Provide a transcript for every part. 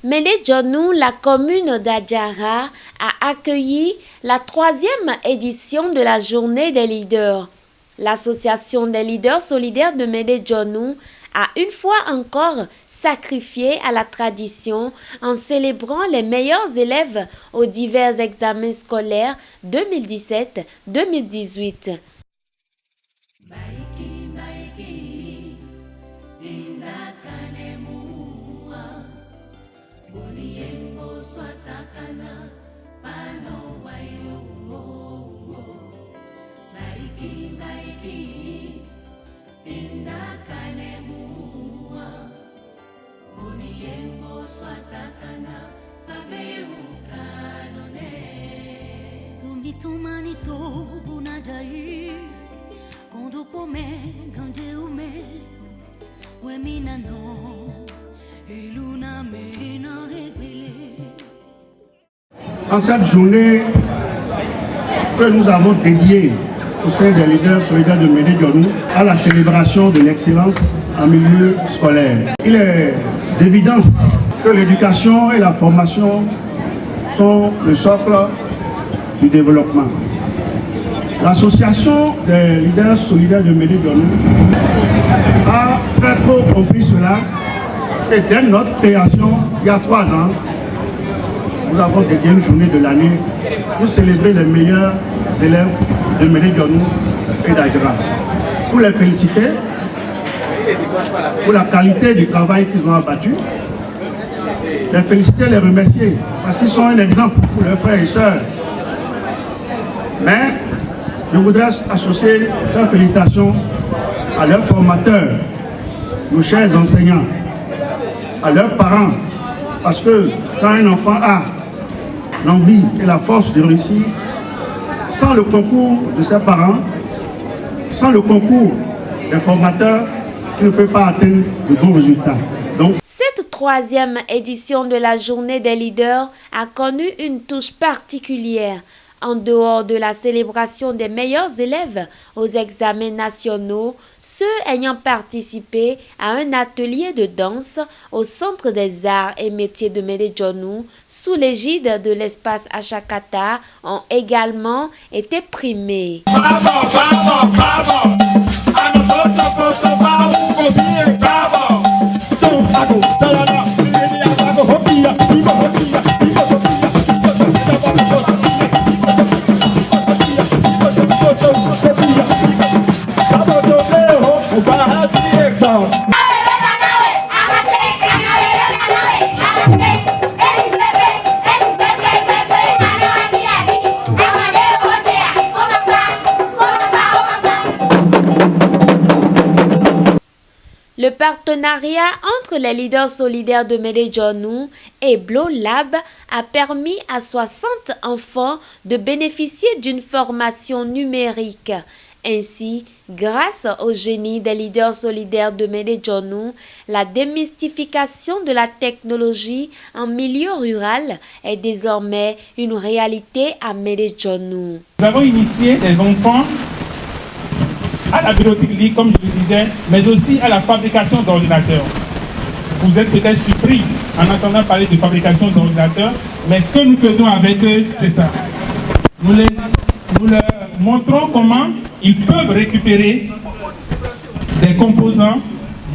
Médé-Djonou, la commune d'Adjara, a accueilli la 3e édition de la Journée des leaders. L'association des leaders solidaires de Médé-Djonou a une fois encore sacrifié à la tradition en célébrant les meilleurs élèves aux divers examens scolaires 2017-2018. En cette journée que nous avons dédiée au sein des leaders solidaires de Médé-Djonou à la célébration de l'excellence en milieu scolaire. Il est d'évidence que l'éducation et la formation sont le socle du développement. L'association des leaders solidaires de Médé-Djonou a très tôt compris cela et dès notre création, il y a 3 ans, nous avons dédié une journée de l'année pour célébrer les meilleurs élèves de Médé-Djonou et d'Adjara. Pour les féliciter, pour la qualité du travail qu'ils ont abattu, les féliciter, les remercier, parce qu'ils sont un exemple pour leurs frères et sœurs. Mais je voudrais associer ces félicitations à leurs formateurs, nos chers enseignants, à leurs parents, parce que quand un enfant a l'envie et la force de réussir, sans le concours de ses parents, sans le concours des formateurs, il ne peut pas atteindre de bons résultats. Donc, cette 3e édition de la Journée des leaders a connu une touche particulière. En dehors de la célébration des meilleurs élèves aux examens nationaux, ceux ayant participé à un atelier de danse au Centre des Arts et Métiers de Médé-Djonou, sous l'égide de l'espace Achakata, ont également été primés. Le partenariat entre les leaders solidaires de Médé-Djonou et Blow Lab a permis à 60 enfants de bénéficier d'une formation numérique. Ainsi, grâce au génie des leaders solidaires de Médé-Djonou, la démystification de la technologie en milieu rural est désormais une réalité à Médé-Djonou. Nous avons initié des enfants à la bureautique, comme je le disais, mais aussi à la fabrication d'ordinateurs. Vous êtes peut-être surpris en entendant parler de fabrication d'ordinateurs, mais ce que nous faisons avec eux, c'est ça. Nous leur montrons comment ils peuvent récupérer des composants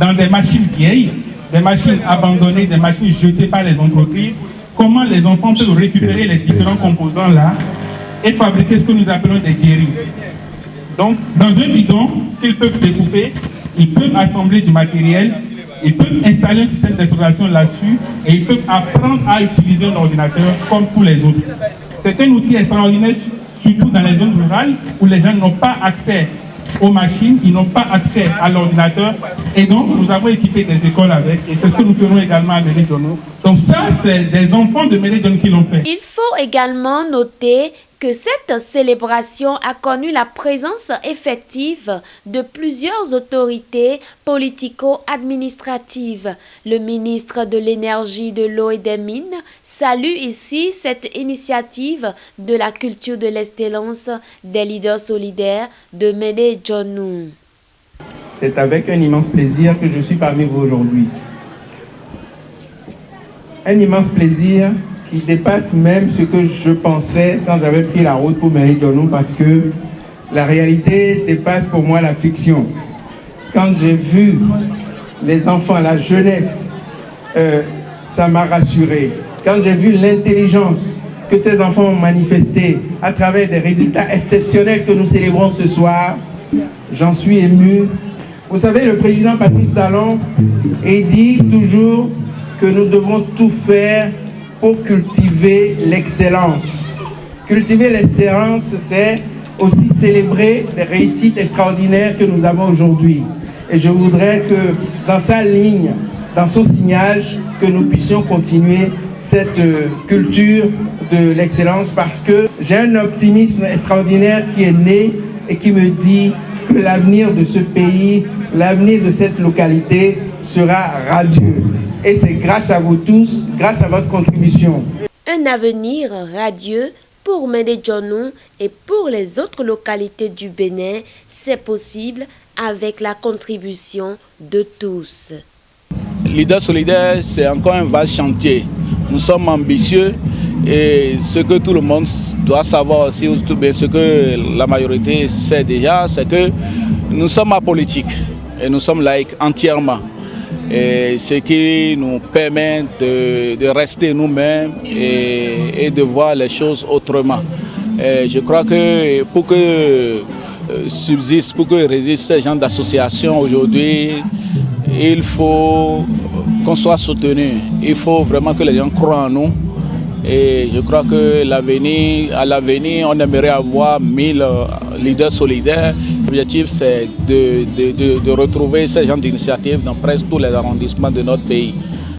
dans des machines vieilles, des machines abandonnées, des machines jetées par les entreprises, comment les enfants peuvent récupérer les différents composants là et fabriquer ce que nous appelons des jerry. Donc, dans un bidon qu'ils peuvent découper, ils peuvent assembler du matériel, ils peuvent installer un système d'exploitation là-dessus et ils peuvent apprendre à utiliser un ordinateur comme tous les autres. C'est un outil extraordinaire, surtout dans les zones rurales où les gens n'ont pas accès aux machines, ils n'ont pas accès à l'ordinateur. Et donc, nous avons équipé des écoles avec, et c'est ce que nous ferons également à Médé-Djonou. Donc ça, c'est des enfants de Médé-Djonou qui l'ont fait. Il faut également noter que cette célébration a connu la présence effective de plusieurs autorités politico-administratives. Le ministre de l'Énergie, de l'Eau et des Mines salue ici cette initiative de la culture de l'excellence des leaders solidaires de Médé Djonou. C'est avec un immense plaisir que je suis parmi vous aujourd'hui. Un immense plaisir qui dépasse même ce que je pensais quand j'avais pris la route pour Médé Djonou, parce que la réalité dépasse pour moi la fiction. Quand j'ai vu les enfants, la jeunesse, ça m'a rassuré. Quand j'ai vu l'intelligence que ces enfants ont manifestée à travers des résultats exceptionnels que nous célébrons ce soir, j'en suis ému. Vous savez, le président Patrice Talon dit toujours que nous devons tout faire pour cultiver l'excellence. Cultiver l'excellence, c'est aussi célébrer les réussites extraordinaires que nous avons aujourd'hui. Et je voudrais que dans sa ligne, dans son signage, que nous puissions continuer cette culture de l'excellence, parce que j'ai un optimisme extraordinaire qui est né et qui me dit que l'avenir de ce pays, l'avenir de cette localité sera radieux. Et c'est grâce à vous tous, grâce à votre contribution. Un avenir radieux pour Médé Djonou et pour les autres localités du Bénin, c'est possible avec la contribution de tous. Leader solidaire, c'est encore un vaste chantier. Nous sommes ambitieux et ce que tout le monde doit savoir aussi, ce que la majorité sait déjà, c'est que nous sommes apolitiques et nous sommes laïcs entièrement. Et ce qui nous permet de rester nous-mêmes et de voir les choses autrement. Et je crois que pour que subsiste, pour que résiste ces gens d'associations aujourd'hui, il faut qu'on soit soutenu. Il faut vraiment que les gens croient en nous. Et je crois que à l'avenir, on aimerait avoir 1000 leaders solidaires. L'objectif, c'est de retrouver ces gens d'initiative dans presque tous les arrondissements de notre pays.